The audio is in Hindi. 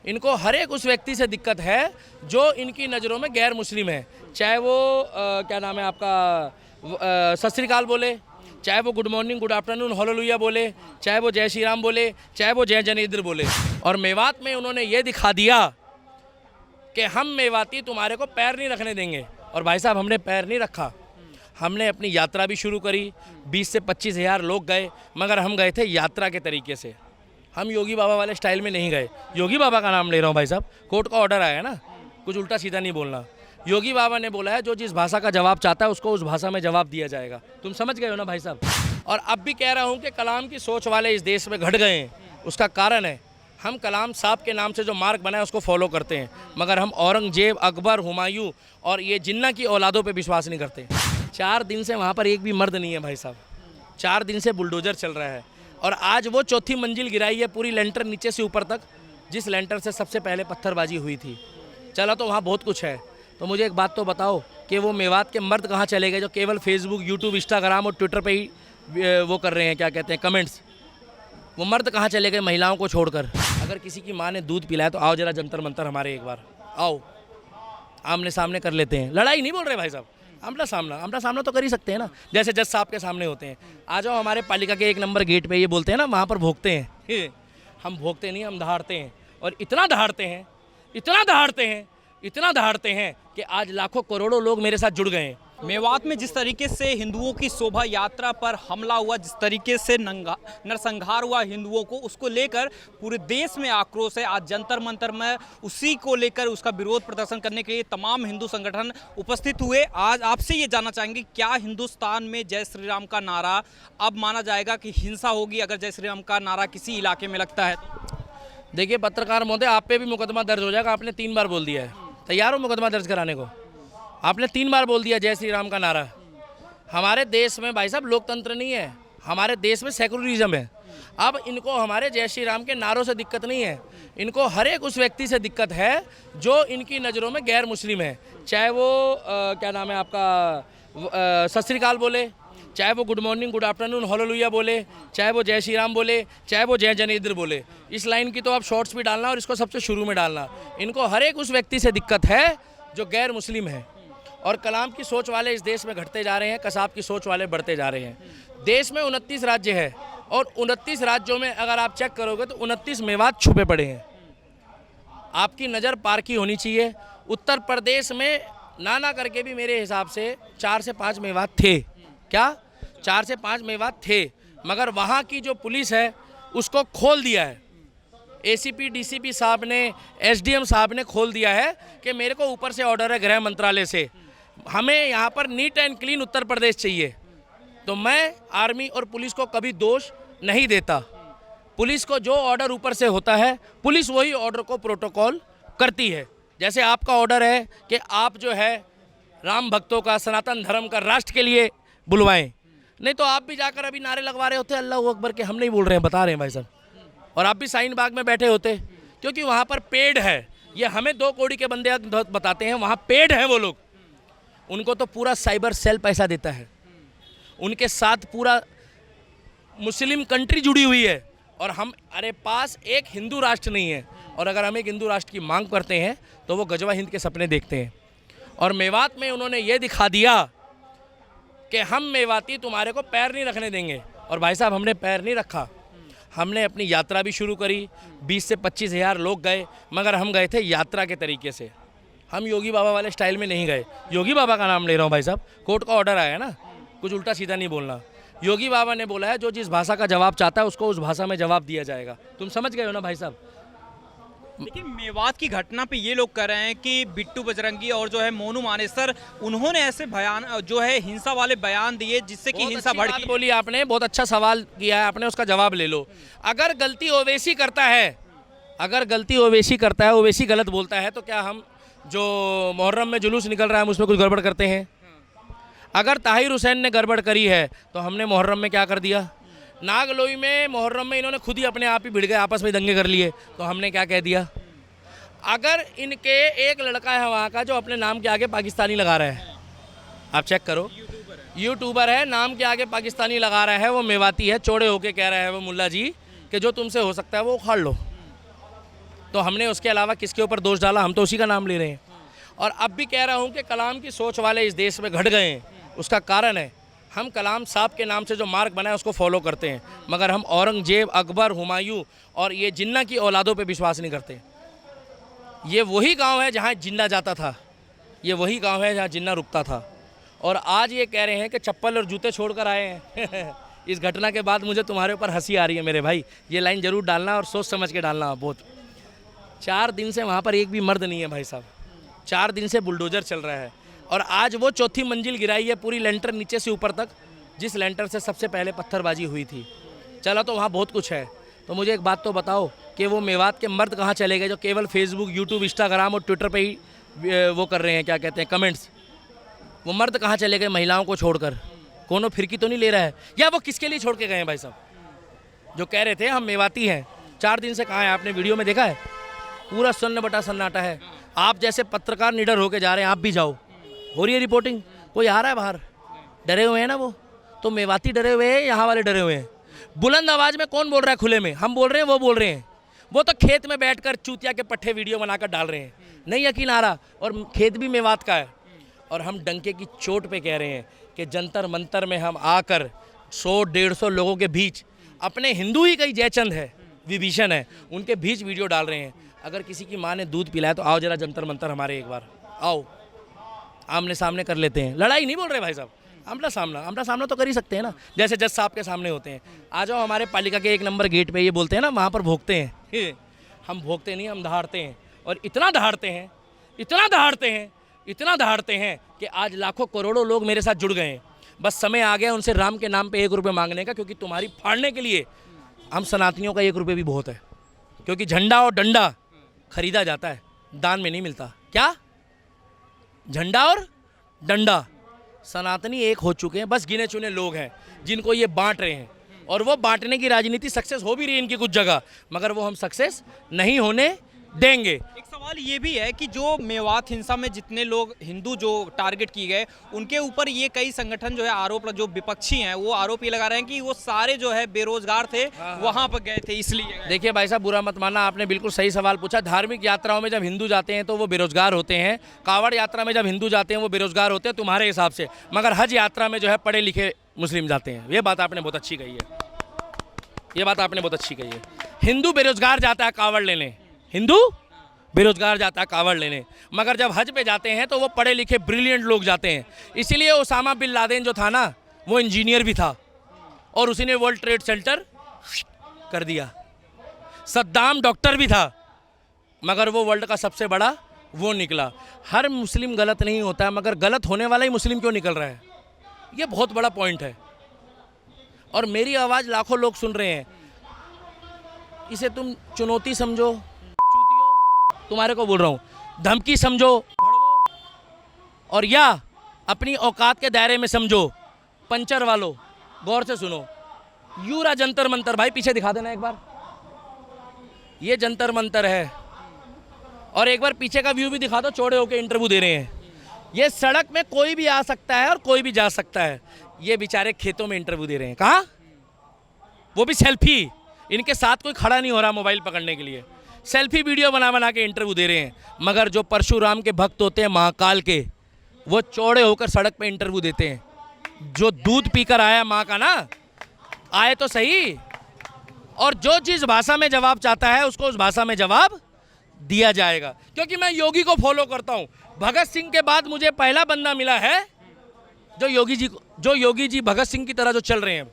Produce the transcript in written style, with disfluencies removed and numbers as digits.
इनको हर एक उस व्यक्ति से दिक्कत है जो इनकी नज़रों में गैर मुस्लिम है, चाहे वो क्या नाम है आपका सत श्री अकाल बोले, चाहे वो good morning good afternoon hallelujah बोले, चाहे वो जय श्री राम बोले, चाहे वो जय जनेन्द्र बोले। और मेवात में उन्होंने ये दिखा दिया कि हम मेवाती तुम्हारे को पैर नहीं रखने देंगे। और भाई साहब हमने पैर नहीं रखा, हमने अपनी यात्रा भी शुरू करी। 20 से 25 हज़ार लोग गए, मगर हम गए थे यात्रा के तरीके से। हम योगी बाबा वाले स्टाइल में नहीं गए। योगी बाबा का नाम ले रहा हूँ भाई साहब, कोर्ट का ऑर्डर आया है ना, कुछ उल्टा सीधा नहीं बोलना। योगी बाबा ने बोला है जो जिस भाषा का जवाब चाहता है उसको उस भाषा में जवाब दिया जाएगा। तुम समझ गए हो ना भाई साहब। और अब भी कह रहा हूँ कि कलाम की सोच वाले इस देश में घट गए हैं। उसका कारण है हम कलाम साहब के नाम से जो मार्ग बनाए उसको फॉलो करते हैं, मगर हम औरंगजेब, अकबर, हुमायूं और ये जिन्ना की औलादों पे विश्वास नहीं करते। 4 दिन से वहाँ पर एक भी मर्द नहीं है भाई साहब। 4 दिन से बुलडोजर चल रहा है और आज वो 4थी मंजिल गिराई है, पूरी लेंटर नीचे से ऊपर तक, जिस लेंटर से सबसे पहले पत्थरबाजी हुई थी। चला तो वहाँ बहुत कुछ है। तो मुझे एक बात तो बताओ कि वो मेवात के मर्द कहाँ चले गए जो केवल फेसबुक, यूट्यूब, इंस्टाग्राम और ट्विटर पे ही वो कर रहे हैं, क्या कहते हैं, कमेंट्स। वो मर्द कहाँ चले गए महिलाओं को छोड़कर? अगर किसी की माँ ने दूध पिलाया तो आओ जरा जंतर मंतर हमारे एक बार आओ, आमने सामने कर लेते हैं। लड़ाई नहीं बोल रहे भाई साहब, आमना सामना तो कर ही सकते हैं ना, जैसे जज साहब के सामने होते हैं। आ जाओ हमारे पालिका के 1 नंबर गेट पे, ये बोलते हैं ना वहाँ पर भोगते हैं। हम भोगते नहीं, हम दहाड़ते हैं। और इतना दहाड़ते हैं, इतना दहाड़ते हैं, इतना दहाड़ते हैं कि आज लाखों करोड़ों लोग मेरे साथ जुड़ गए हैं। मेवात में जिस तरीके से हिंदुओं की शोभा यात्रा पर हमला हुआ, जिस तरीके से नरसंहार हुआ हिंदुओं को, उसको लेकर पूरे देश में आक्रोश है। आज जंतर मंतर में उसी को लेकर उसका विरोध प्रदर्शन करने के लिए तमाम हिंदू संगठन उपस्थित हुए। आज आपसे ये जानना चाहेंगे, क्या हिंदुस्तान में जय श्री राम का नारा अब माना जाएगा कि हिंसा होगी अगर जय श्री राम का नारा किसी इलाके में लगता है? देखिए पत्रकार महोदय, आप पे भी मुकदमा दर्ज हो जाएगा। आपने 3 बार बोल दिया है, तैयार हो मुकदमा दर्ज कराने को? आपने 3 बार बोल दिया जय श्री राम का नारा। हमारे देश में भाई साहब लोकतंत्र नहीं है, हमारे देश में सेकुलरिज्म है। अब इनको हमारे जय श्री राम के नारों से दिक्कत नहीं है, इनको हर एक उस व्यक्ति से दिक्कत है जो इनकी नज़रों में गैर मुस्लिम है, चाहे वो क्या नाम है आपका सत श्री अकाल बोले, चाहे वो good morning good afternoon hallelujah बोले, चाहे वो जय श्री राम बोले, चाहे वो जय जनेन्द्र बोले। इस लाइन की तो आप शॉर्ट्स भी डालना और इसको सबसे शुरू में डालना। इनको हर एक उस व्यक्ति से दिक्कत है जो गैर मुस्लिम है। और कलाम की सोच वाले इस देश में घटते जा रहे हैं, कसाब की सोच वाले बढ़ते जा रहे हैं। देश में 29 राज्य है और 29 राज्यों में अगर आप चेक करोगे तो 29 मेवात छुपे पड़े हैं। आपकी नज़र पार की होनी चाहिए। उत्तर प्रदेश में ना करके भी मेरे हिसाब से 4 से 5 मेवात थे। क्या 4 से 5 मेवात थे, मगर वहाँ की जो पुलिस है उसको खोल दिया है। ACP DCP साहब ने, SDM साहब ने खोल दिया है कि मेरे को ऊपर से ऑर्डर है गृह मंत्रालय से, हमें यहाँ पर neat and clean Uttar Pradesh चाहिए। तो मैं आर्मी और पुलिस को कभी दोष नहीं देता। पुलिस को जो ऑर्डर ऊपर से होता है, पुलिस वही ऑर्डर को प्रोटोकॉल करती है। जैसे आपका ऑर्डर है कि आप जो है राम भक्तों का, सनातन धर्म का, राष्ट्र के लिए बुलवाएं, नहीं तो आप भी जाकर अभी नारे लगवा रहे होते अल्लाह अकबर के। हम नहीं बोल रहे हैं, बता रहे हैं भाई साहब। और आप भी साइन बाग में बैठे होते, क्योंकि वहाँ पर पेड है। ये हमें 2 कौड़ी के बंदे बताते हैं, वहाँ पेड हैं वो लोग। उनको तो पूरा साइबर सेल पैसा देता है, उनके साथ पूरा मुस्लिम कंट्री जुड़ी हुई है। और हमारे पास एक हिंदू राष्ट्र नहीं है। और अगर हम एक हिंदू राष्ट्र की मांग करते हैं तो वो गजवा हिंद के सपने देखते हैं। और मेवात में उन्होंने ये दिखा दिया कि हम मेवाती तुम्हारे को पैर नहीं रखने देंगे। और भाई साहब हमने पैर नहीं रखा, हमने अपनी यात्रा भी शुरू करी। 20 से 25 हज़ार लोग गए, मगर हम गए थे यात्रा के तरीके से। हम योगी बाबा वाले स्टाइल में नहीं गए। योगी बाबा का नाम ले रहा हूँ भाई साहब, कोर्ट का ऑर्डर आया है ना, कुछ उल्टा सीधा नहीं बोलना। योगी बाबा ने बोला है जो जिस भाषा का जवाब चाहता है उसको उस भाषा में जवाब दिया जाएगा। तुम समझ गए हो ना भाई साहब। लेकिन मेवात की घटना पे ये लोग कह रहे हैं कि बिट्टू बजरंगी और जो है मोनू मानेसर, उन्होंने ऐसे बयान जो है हिंसा वाले बयान दिए जिससे कि हिंसा भड़की। बोली आपने, बहुत अच्छा सवाल किया है आपने, उसका जवाब ले लो। अगर गलती ओवैसी करता है, अगर गलती ओवैसी करता है, ओवैसी गलत बोलता है, तो क्या हम जो मुहर्रम में जुलूस निकल रहा है हम उसमें कुछ गड़बड़ करते हैं? अगर ताहिर हुसैन ने गड़बड़ करी है तो हमने मुहर्रम में क्या कर दिया? नागलोई में मुहर्रम में इन्होंने खुद ही अपने आप ही भिड़ गए, आपस में दंगे कर लिए, तो हमने क्या कह दिया? अगर इनके एक लड़का है वहाँ का जो अपने नाम के आगे पाकिस्तानी लगा रहा है, आप चेक करो, यूट्यूबर है, नाम के आगे पाकिस्तानी लगा रहा है, वो मेवाती है, चौड़े होके कह रहा है वो मुल्ला जी कि जो तुमसे हो सकता है वो उखाड़ लो। तो हमने उसके अलावा किसके ऊपर दोष डाला? हम तो उसी का नाम ले रहे हैं। और अब भी कह रहा हूँ कि कलाम की सोच वाले इस देश में घट गए हैं। उसका कारण है हम कलाम साहब के नाम से जो मार्ग बनाए उसको फॉलो करते हैं, मगर हम औरंगजेब, अकबर, हुमायूं और ये जिन्ना की औलादों पे विश्वास नहीं करते। ये वही गांव है जहाँ जिन्ना जाता था, ये वही गांव है जहाँ जिन्ना रुकता था। और आज ये कह रहे हैं कि चप्पल और जूते छोड़कर आए हैं। इस घटना के बाद मुझे तुम्हारे ऊपर हंसी आ रही है मेरे भाई। ये लाइन ज़रूर डालना और सोच समझ के डालना बहुत। 4 दिन से वहाँ पर एक भी मर्द नहीं है भाई साहब। 4 दिन से बुलडोजर चल रहा है और आज वो 4थी मंजिल गिराई है, पूरी लेंटर नीचे से ऊपर तक, जिस लेंटर से सबसे पहले पत्थरबाजी हुई थी। चला तो वहाँ बहुत कुछ है। तो मुझे एक बात तो बताओ कि वो मेवात के मर्द कहाँ चले गए जो केवल फेसबुक, यूट्यूब, इंस्टाग्राम और ट्विटर पे ही वो कर रहे हैं, क्या कहते हैं, कमेंट्स? वो मर्द कहाँ चले गए महिलाओं को छोड़कर? कोनो फिरकी तो नहीं ले रहा है? या वो किसके लिए छोड़ के गए हैं भाई साहब? जो कह रहे थे हम मेवाती हैं, 4 दिन से कहाँ है? आपने वीडियो में देखा है? पूरा सन्न बटा सन्नाटा है। आप जैसे पत्रकार निडर होके जा रहे हैं, आप भी जाओ। हो रही है रिपोर्टिंग? कोई आ रहा है बाहर? डरे हुए हैं ना वो तो। मेवाती डरे हुए हैं, यहाँ वाले डरे हुए हैं। बुलंद आवाज़ में कौन बोल रहा है खुले में? हम बोल रहे हैं, वो बोल रहे हैं। वो तो खेत में बैठकर चूतिया के पट्टे वीडियो बनाकर डाल रहे हैं। नहीं यकीन आ रहा? और खेत भी मेवात का है। और हम डंके की चोट पे कह रहे हैं कि जंतर मंतर में हम आकर 100-150 लोगों के बीच, अपने हिंदू ही कई जयचंद है, विभीषण है, उनके बीच वीडियो डाल रहे हैं। अगर किसी की माँ ने दूध पिलाया तो आओ जरा जंतर मंतर हमारे एक बार आओ, आमने सामने कर लेते हैं। लड़ाई नहीं बोल रहे भाई साहब, आमना सामना तो कर ही सकते हैं ना, जैसे जज साहब के सामने होते हैं। आ जाओ हमारे पालिका के 1 नंबर गेट पे, ये बोलते हैं ना वहाँ पर भोगते हैं। हम भोगते नहीं, हम दहाड़ते हैं। और इतना दहाड़ते हैं, इतना दहाड़ते हैं, इतना दहाड़ते हैं कि आज लाखों करोड़ों लोग मेरे साथ जुड़ गए हैं। बस समय आ गया उनसे राम के नाम पे 1 रुपये मांगने का, क्योंकि तुम्हारी फाड़ने के लिए हम सनातनियों का 1 रुपये भी बहुत है। क्योंकि झंडा और डंडा खरीदा जाता है, दान में नहीं मिलता। क्या? झंडा और डंडा। सनातनी एक हो चुके हैं, बस गिने चुने लोग हैं जिनको ये बांट रहे हैं। और वो बांटने की राजनीति सक्सेस हो भी रही है इनकी कुछ जगह, मगर वो हम सक्सेस नहीं होने देंगे। एक सवाल ये भी है कि जो मेवात हिंसा में जितने लोग हिंदू जो टारगेट किए गए, उनके ऊपर ये कई संगठन जो है आरोप, जो विपक्षी हैं वो आरोप ये लगा रहे हैं कि वो सारे जो है बेरोजगार थे, वहां पर गए थे इसलिए। देखिए भाई साहब, बुरा मत मानना, आपने बिल्कुल सही सवाल पूछा। धार्मिक यात्राओं में जब हिंदू जाते हैं तो वो बेरोजगार होते हैं, कांवड़ यात्रा में जब हिंदू जाते हैं वो बेरोजगार होते हैं तुम्हारे हिसाब से, मगर हज यात्रा में जो है पढ़े लिखे मुस्लिम जाते हैं। ये बात आपने बहुत अच्छी कही है, ये बात आपने बहुत अच्छी कही है। हिंदू बेरोजगार जाता है कांवड़ लेने, हिंदू बेरोजगार जाता है कांवड़ लेने, मगर जब हज पे जाते हैं तो वो पढ़े लिखे ब्रिलियंट लोग जाते हैं। इसीलिए ओसामा बिन लादेन जो था ना, वो इंजीनियर भी था और उसी ने वर्ल्ड ट्रेड सेंटर कर दिया। सद्दाम डॉक्टर भी था, मगर वो वर्ल्ड का सबसे बड़ा वो निकला। हर मुस्लिम गलत नहीं होता है, मगर गलत होने वाला ही मुस्लिम क्यों निकल रहा है? ये बहुत बड़ा पॉइंट है। और मेरी आवाज़ लाखों लोग सुन रहे हैं, इसे तुम चुनौती समझो, तुम्हारे को बोल रहा हूँ, धमकी समझो, और या अपनी औकात के दायरे में समझो। पंचर वालों गौर से सुनो, यूरा जंतर मंतर, भाई पीछे दिखा देना एक बार, ये जंतर मंतर है। और एक बार पीछे का व्यू भी दिखा दो, चौड़े होके इंटरव्यू दे रहे हैं। ये सड़क में कोई भी आ सकता है और कोई भी जा सकता है, ये बेचारे खेतों में इंटरव्यू दे रहे हैं। कहाँ? वो भी सेल्फी, इनके साथ कोई खड़ा नहीं हो रहा मोबाइल पकड़ने के लिए, सेल्फी वीडियो बना बना के इंटरव्यू दे रहे हैं। मगर जो परशुराम के भक्त होते हैं महाकाल के, वो चौड़े होकर सड़क पे इंटरव्यू देते हैं। जो दूध पीकर आया माँ का ना, आए तो सही, और जो जिस भाषा में जवाब चाहता है उसको उस भाषा में जवाब दिया जाएगा। क्योंकि मैं योगी को फॉलो करता हूँ। भगत सिंह के बाद मुझे पहला बंदा मिला है जो योगी जी भगत सिंह की तरह जो चल रहे हैं।